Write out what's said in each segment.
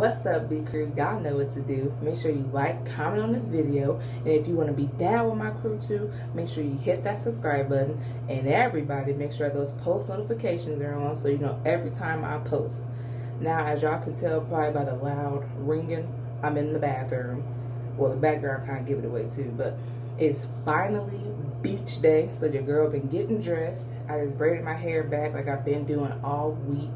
What's up, B Crew? Y'all know what to do. Make sure you like, comment on this video, and if you want to be down with my crew too, make sure you hit that subscribe button. And everybody, make sure those post notifications are on so you know every time I post. Now, as y'all can tell probably by the loud ringing, I'm in the bathroom. Well, the background kind of give it away too, but it's finally beach day, so your girl been getting dressed. I just braided my hair back like I've been doing all week.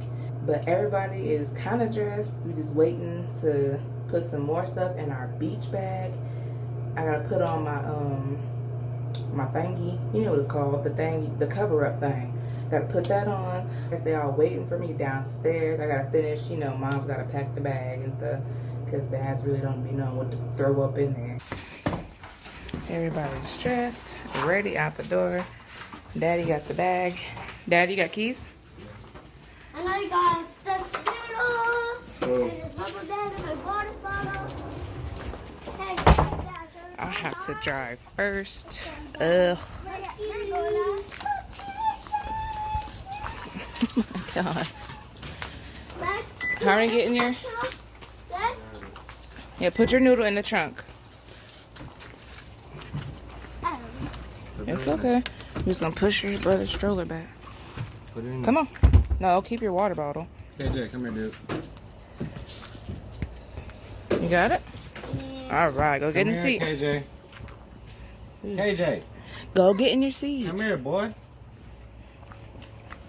But everybody is kind of dressed. We just waiting to put some more stuff in our beach bag. I gotta put on my thingy. You know what it's called, the cover-up thing. Gotta put that on. Guess they all waiting for me downstairs. I gotta finish. You know, mom's gotta pack the bag and stuff because dads really don't be knowing what to throw up in there. Everybody's dressed, ready out the door. Daddy got the bag. Daddy, you got keys? And I got this noodle, and this rubber band, and my water bottle. Hey, I have to drive first. Ugh. Oh my god. How are you getting here? Yes. Yeah, put your noodle in the trunk. It's okay. I'm just gonna push your brother's stroller back. Put it in. Come on. No, keep your water bottle. KJ, come here, dude. You got it? Yeah. All right, go get in the seat. KJ. KJ, Go get in your seat. come here, boy.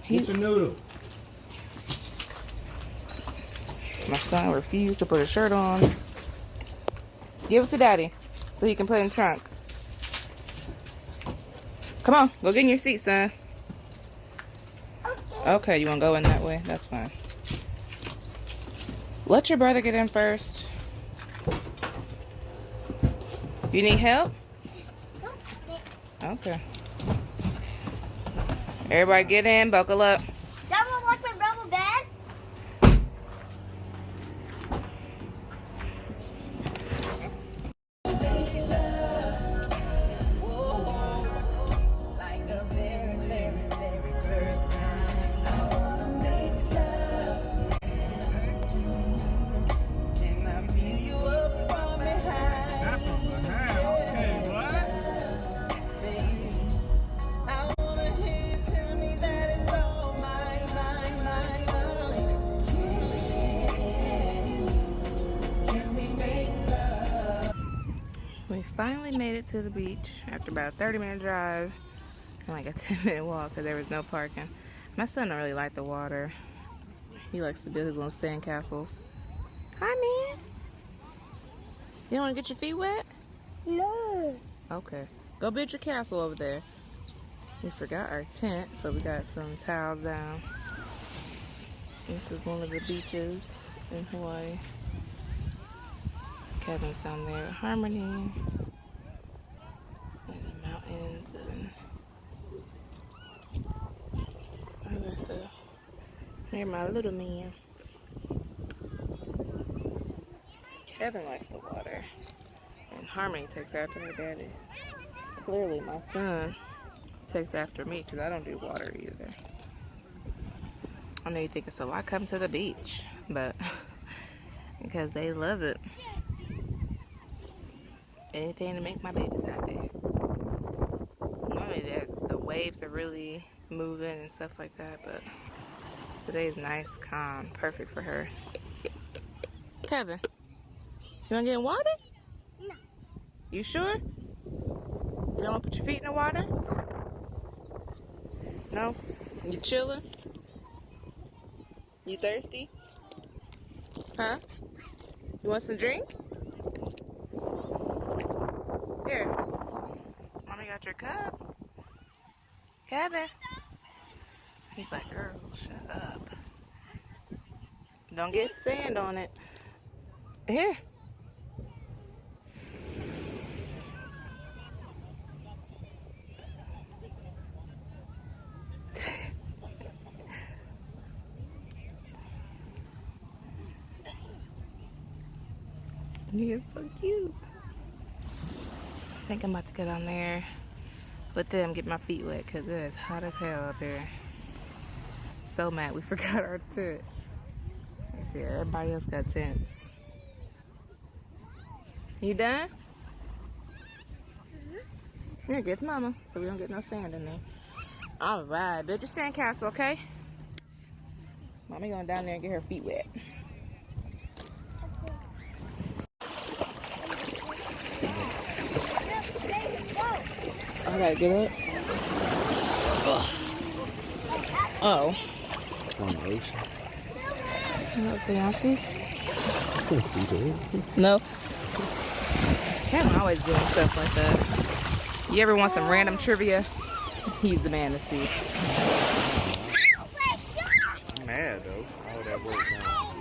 Get your noodle. My son refused to put a shirt on. Give it to Daddy so he can put it in the trunk. Come on, go get in your seat, son. Okay, you want to go in that way? That's fine. Let your brother get in first. You need help? Okay. Everybody get in, buckle up. That one like my rubber band? We finally made it to the beach after about a 30-minute drive and like a 10-minute walk because there was no parking. My son don't really like the water. He likes to build his little sand castles. Hi, man. You don't want to get your feet wet? No. Okay. Go build your castle over there. We forgot our tent, so we got some towels down. This is one of the beaches in Hawaii. Kevin's down there at Harmony. And mountains and other stuff. Here's my little man. Kevin likes the water. And Harmony takes after her daddy. Clearly my son takes after me because I don't do water either. I know you think it's a lot coming to the beach, but because they love it. Anything to make my babies happy. Normally the waves are really moving and stuff like that, but today's nice, calm, perfect for her. Kevin, you wanna get in water? No. You sure? You don't wanna put your feet in the water? No? You chilling? You thirsty? Huh? You want some drink? Here. Mommy got your cup. Kevin. He's like, girl, shut up. Don't get sand on it. Here. He is so cute. I think I'm about to get on there with them, get my feet wet because it is hot as hell up here. So mad we forgot our tent. You see, everybody else got tents. You done? Here, get to mama so we don't get no sand in there. All right, build your sandcastle, okay? Mommy going down there and get her feet wet. I gotta get it. Oh. On the ocean. Look, can y'all see? I can't see that. No. Kevin always doing stuff like that. You ever want some random trivia? He's the man to see. I'm mad though. All that work now.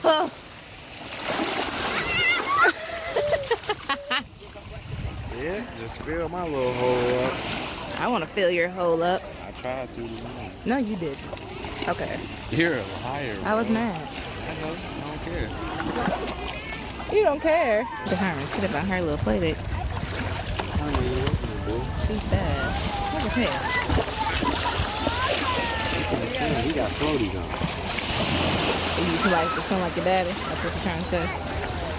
Oh. Yeah, just fill my little hole up. I want to fill your hole up. I tried to tonight. No, you didn't. Okay. You're a liar. I was mad. I know. I don't care. You don't care. The Herman should have been her little play date. I don't know what to do. She's bad. Look at him. He got floaties on. You sound like your daddy. That's what you're trying to say.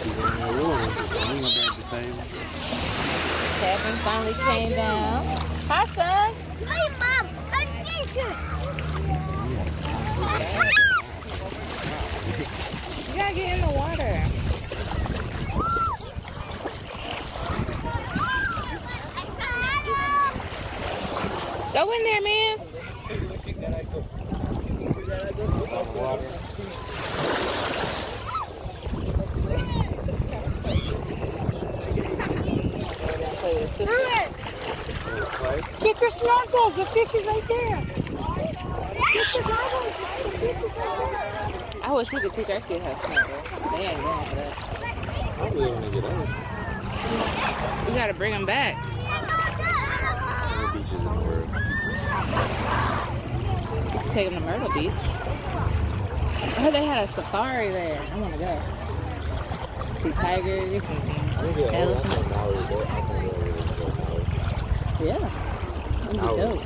He's on that water. He gonna be able to save him. Kevin finally came down. Hi, son. Hey, Mom, I'm decent. You gotta get in the water. Go in there, man. Get your snorkels. The fish is right there. Get your goggles. I wish we could teach our kids how to snorkel. They ain't going for that. I really want to get out. We gotta bring them back. All the beaches in the world. Take them to Myrtle Beach. Oh, they had a safari there. I want to go. See tigers and elephants. Yeah. That'd be dope.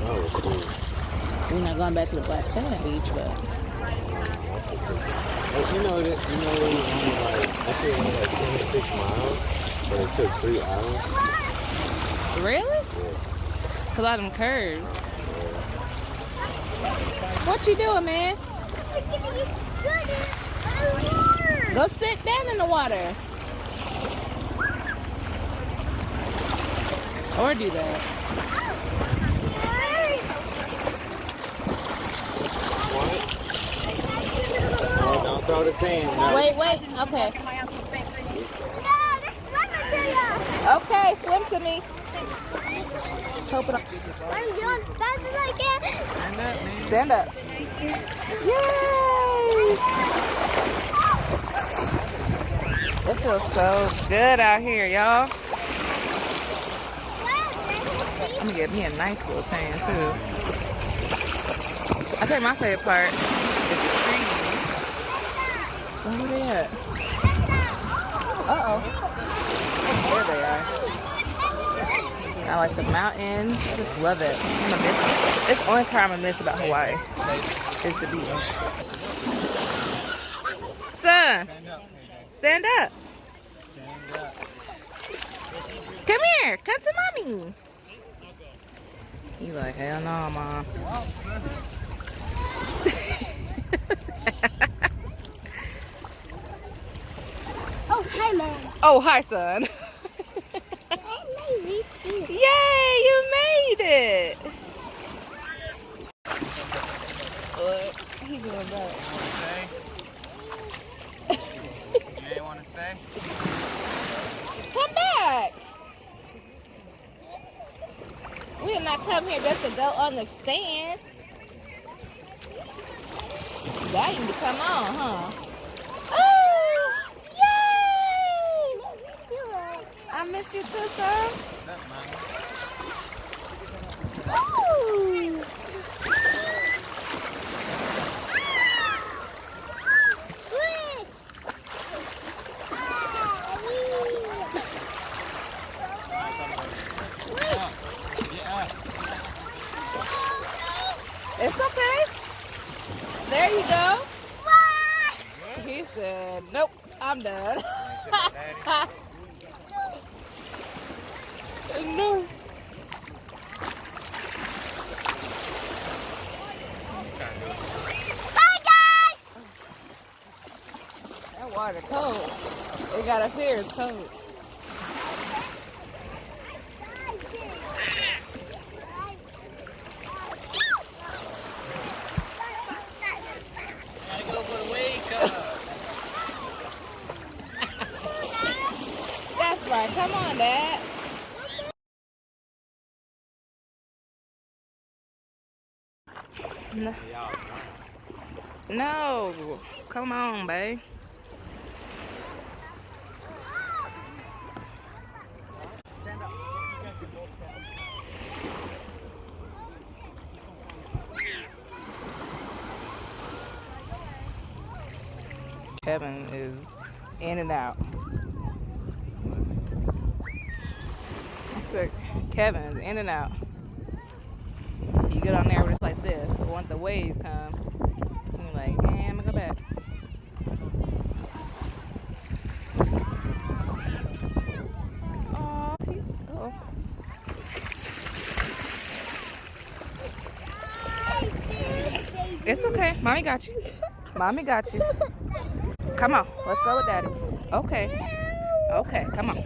We're not going back to the Black Sand Beach, but. You know that it was only like, I think it was like 26 miles, but it took 3 hours. Really? Yes. A lot of them curves. What you doing, man? Go sit down in the water. Or do that. Oh, don't throw the sand. No. Wait. Okay. Okay, swim to me. Open up. I'm doing as fast as I can. Stand up. Yay! It feels so good out here, y'all. I'm gonna get me a nice little tan too. I think my favorite part is the trees. Where are they at? There they are. I like the mountains. I just love it. I'm gonna miss it. It's the only part I'm gonna miss about Hawaii is the beach. Son, stand up. Come here. Come to mommy. He's like, hell no, Mom. Oh, hi, Mom. Oh, hi, son. Yay, you made it. What? He doing that. You ain't want to stay? Come back. We did not come here just to go on the sand. Y'all need to come on, huh? Oh, yay! I miss you too, son. What's up, Mama? Ooh. It's okay. There you go. He said, nope, I'm done. No. Bye, guys! That water cold. They gotta fear it's cold. That's right. Come on, Dad. No. No. Come on, babe. Kevin is in and out. I said, Kevin is in and out. You get on there with it's like this, but once the waves come, you're like, hey, I'm gonna go back. Aw, oh. It's okay. Mommy got you. Mommy got you. Come on. Let's go with Daddy. Okay. Okay, come on.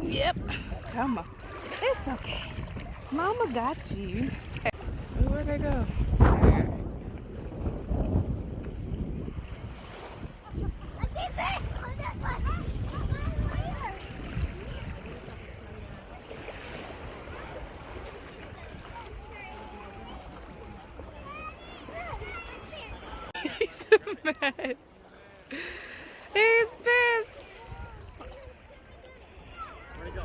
Yep. Come on. It's okay. Mama got you. Hey, where'd they go? There. He's mad. He's pissed. Where'd he go?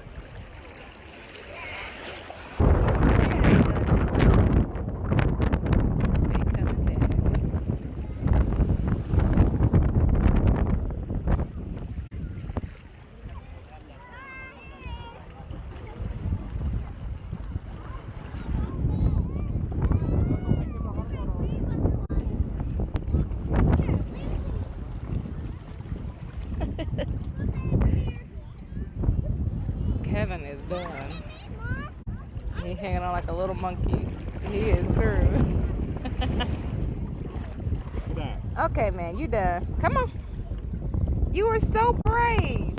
Kevin is done. He's hanging on like a little monkey. He is through. Okay, man, you done. Come on. You are so brave.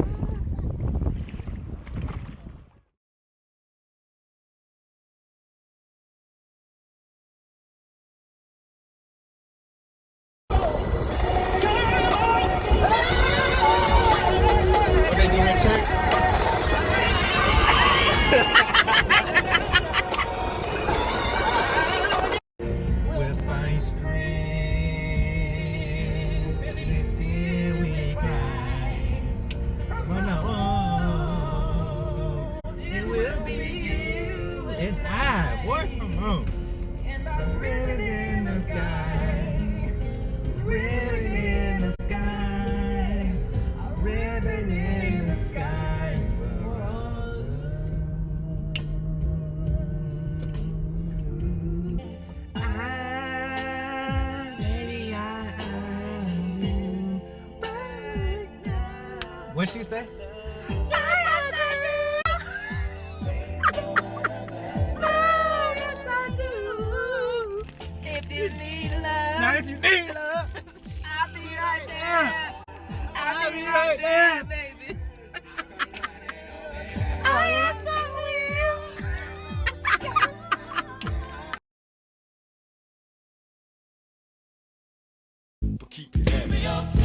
What'd she say? If you need love, Not if you need love. I'll be right there. I'll be right there, baby. Oh, yes, I will. Keep your head up.